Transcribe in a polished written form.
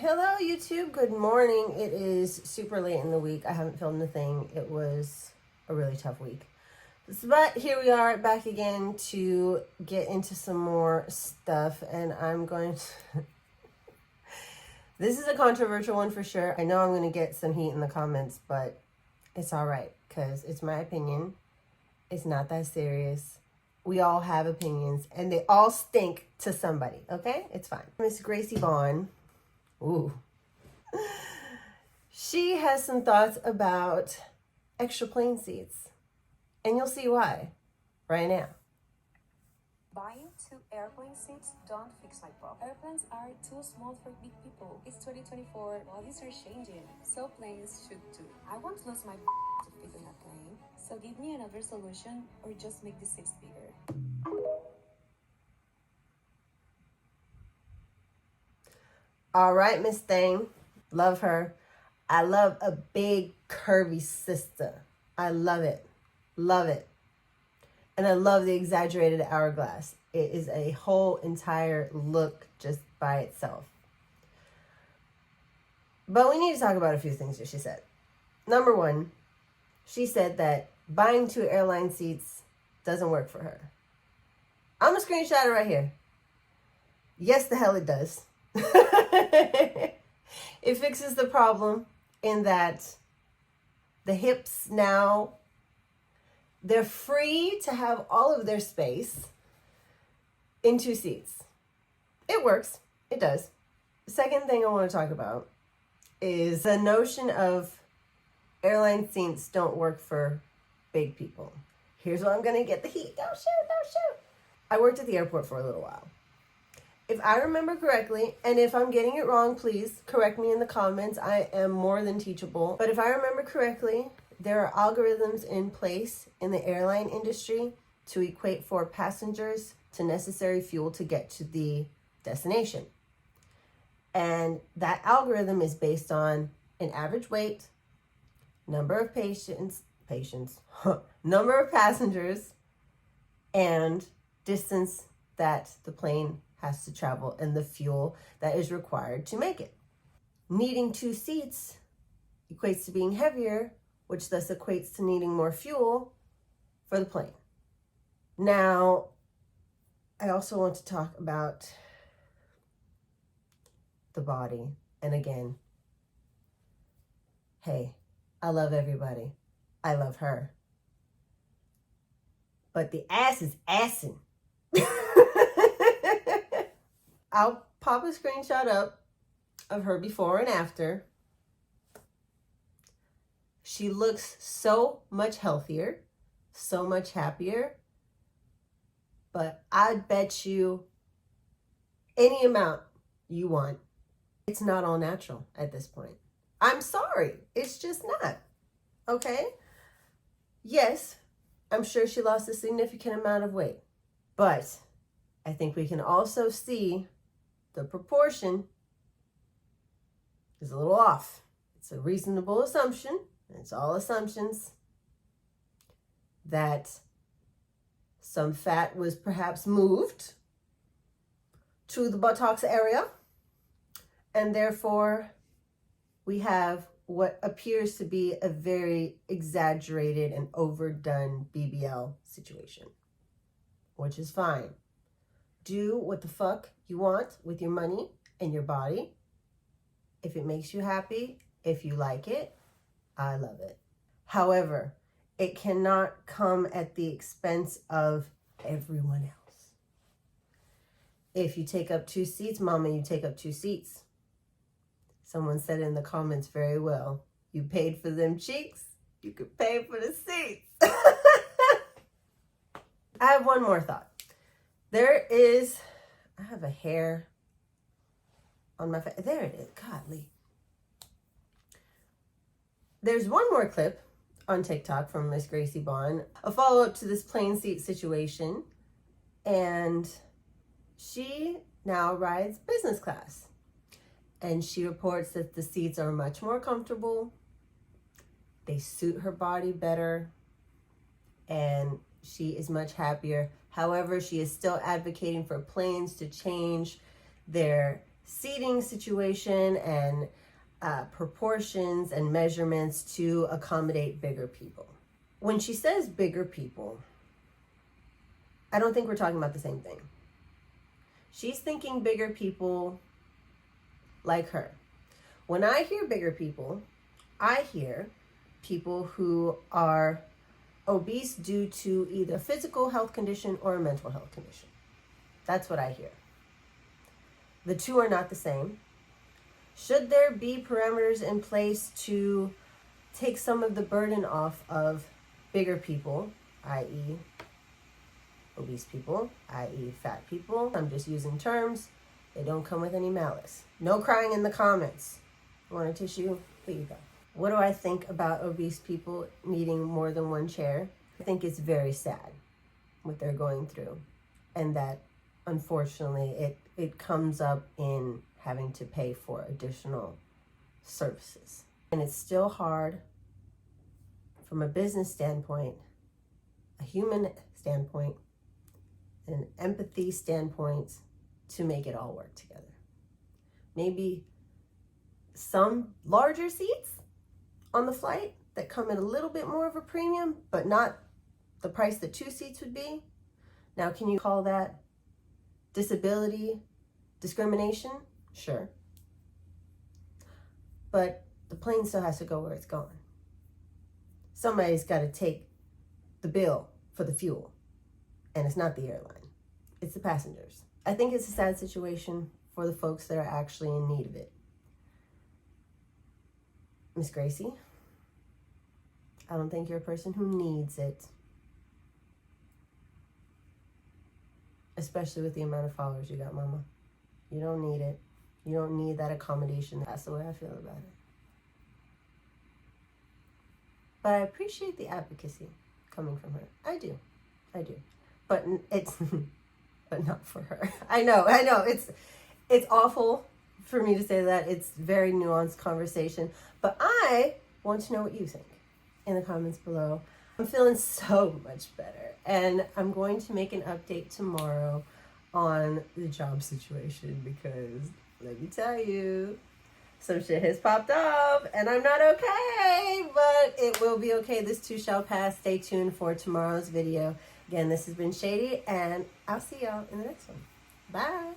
Hello YouTube, good morning. It is super late in the week. I haven't filmed a thing. It was a really tough week. But here we are back again to get into some more stuff, and I'm going to... This is a controversial one for sure. I know I'm going to get some heat in the comments, but it's all right because it's my opinion. It's not that serious. We all have opinions and they all stink to somebody, okay? It's fine. Miss Gracie Vaughn. Ooh. She has some thoughts about extra plane seats. And you'll see why right now. Buying 2 airplane seats don't fix my problem. Airplanes are too small for big people. It's 2024, bodies are changing, so planes should too. I won't lose my to fit in a plane, so give me another solution or just make the seats bigger. All right, Miss Thing. Love her. I love a big, curvy sister. I love it. Love it. And I love the exaggerated hourglass. It is a whole entire look just by itself. But we need to talk about a few things that she said. Number one, she said that buying 2 airline seats doesn't work for her. I'm going to screenshot it right here. Yes, the hell it does. It fixes the problem in that the hips now, they're free to have all of their space in 2 seats. It works. It does. The second thing I want to talk about is the notion of airline seats don't work for big people. Here's where I'm going to get the heat. Don't shoot. I worked at the airport for a little while. If I remember correctly, and if I'm getting it wrong, please correct me in the comments. I am more than teachable. But if I remember correctly, there are algorithms in place in the airline industry to equate for passengers to necessary fuel to get to the destination. And that algorithm is based on an average weight, number of number of passengers, and distance that the plane has to travel and the fuel that is required to make it. Needing 2 seats equates to being heavier, which thus equates to needing more fuel for the plane. Now, I also want to talk about the body. And again, hey, I love everybody. I love her. But the ass is assing. I'll pop a screenshot up of her before and after. She looks so much healthier, so much happier. But I bet you any amount you want, it's not all natural at this point. I'm sorry, it's just not. Okay? Yes, I'm sure she lost a significant amount of weight. But I think we can also see the proportion is a little off. It's a reasonable assumption, and it's all assumptions, that some fat was perhaps moved to the buttocks area, and therefore we have what appears to be a very exaggerated and overdone BBL situation, which is fine. Do what the fuck you want with your money and your body. If it makes you happy, if you like it, I love it. However, it cannot come at the expense of everyone else. If you take up 2 seats, mama, you take up 2 seats. Someone said in the comments very well, you paid for them cheeks, you could pay for the seats. I have one more thought. I have a hair on my face. There it is. Godly. There's one more clip on TikTok from Miss Gracie Vaughn, a follow-up to this plane seat situation. And she now rides business class. And she reports that the seats are much more comfortable. They suit her body better. And she is much happier. However, she is still advocating for planes to change their seating situation and proportions and measurements to accommodate bigger people. When she says bigger people, I don't think we're talking about the same thing. She's thinking bigger people like her. When I hear bigger people, I hear people who are obese due to either a physical health condition or a mental health condition. That's what I hear. The two are not the same. Should there be parameters in place to take some of the burden off of bigger people, i.e. obese people, i.e. fat people? I'm just using terms. They don't come with any malice. No crying in the comments. Want a tissue? Here you go. What do I think about obese people needing more than one chair? I think it's very sad what they're going through, and that unfortunately it comes up in having to pay for additional services. And it's still hard from a business standpoint, a human standpoint, and an empathy standpoint to make it all work together. Maybe some larger seats on the flight that come at a little bit more of a premium, but not the price that 2 seats would be. Now, can you call that disability discrimination? Sure. But the plane still has to go where it's going. Somebody's got to take the bill for the fuel, and it's not the airline. It's the passengers. I think it's a sad situation for the folks that are actually in need of it. Miss Gracie, I don't think you're a person who needs it. Especially with the amount of followers you got, mama. You don't need it. You don't need that accommodation. That's the way I feel about it. But I appreciate the advocacy coming from her. I do. But it's, but not for her. I know. It's awful for me to say that. It's very nuanced conversation. But I want to know what you think in the comments below. I'm feeling so much better. And I'm going to make an update tomorrow on the job situation because let me tell you, some shit has popped up and I'm not okay, but it will be okay. This too shall pass. Stay tuned for tomorrow's video. Again, this has been Shady, and I'll see y'all in the next one. Bye.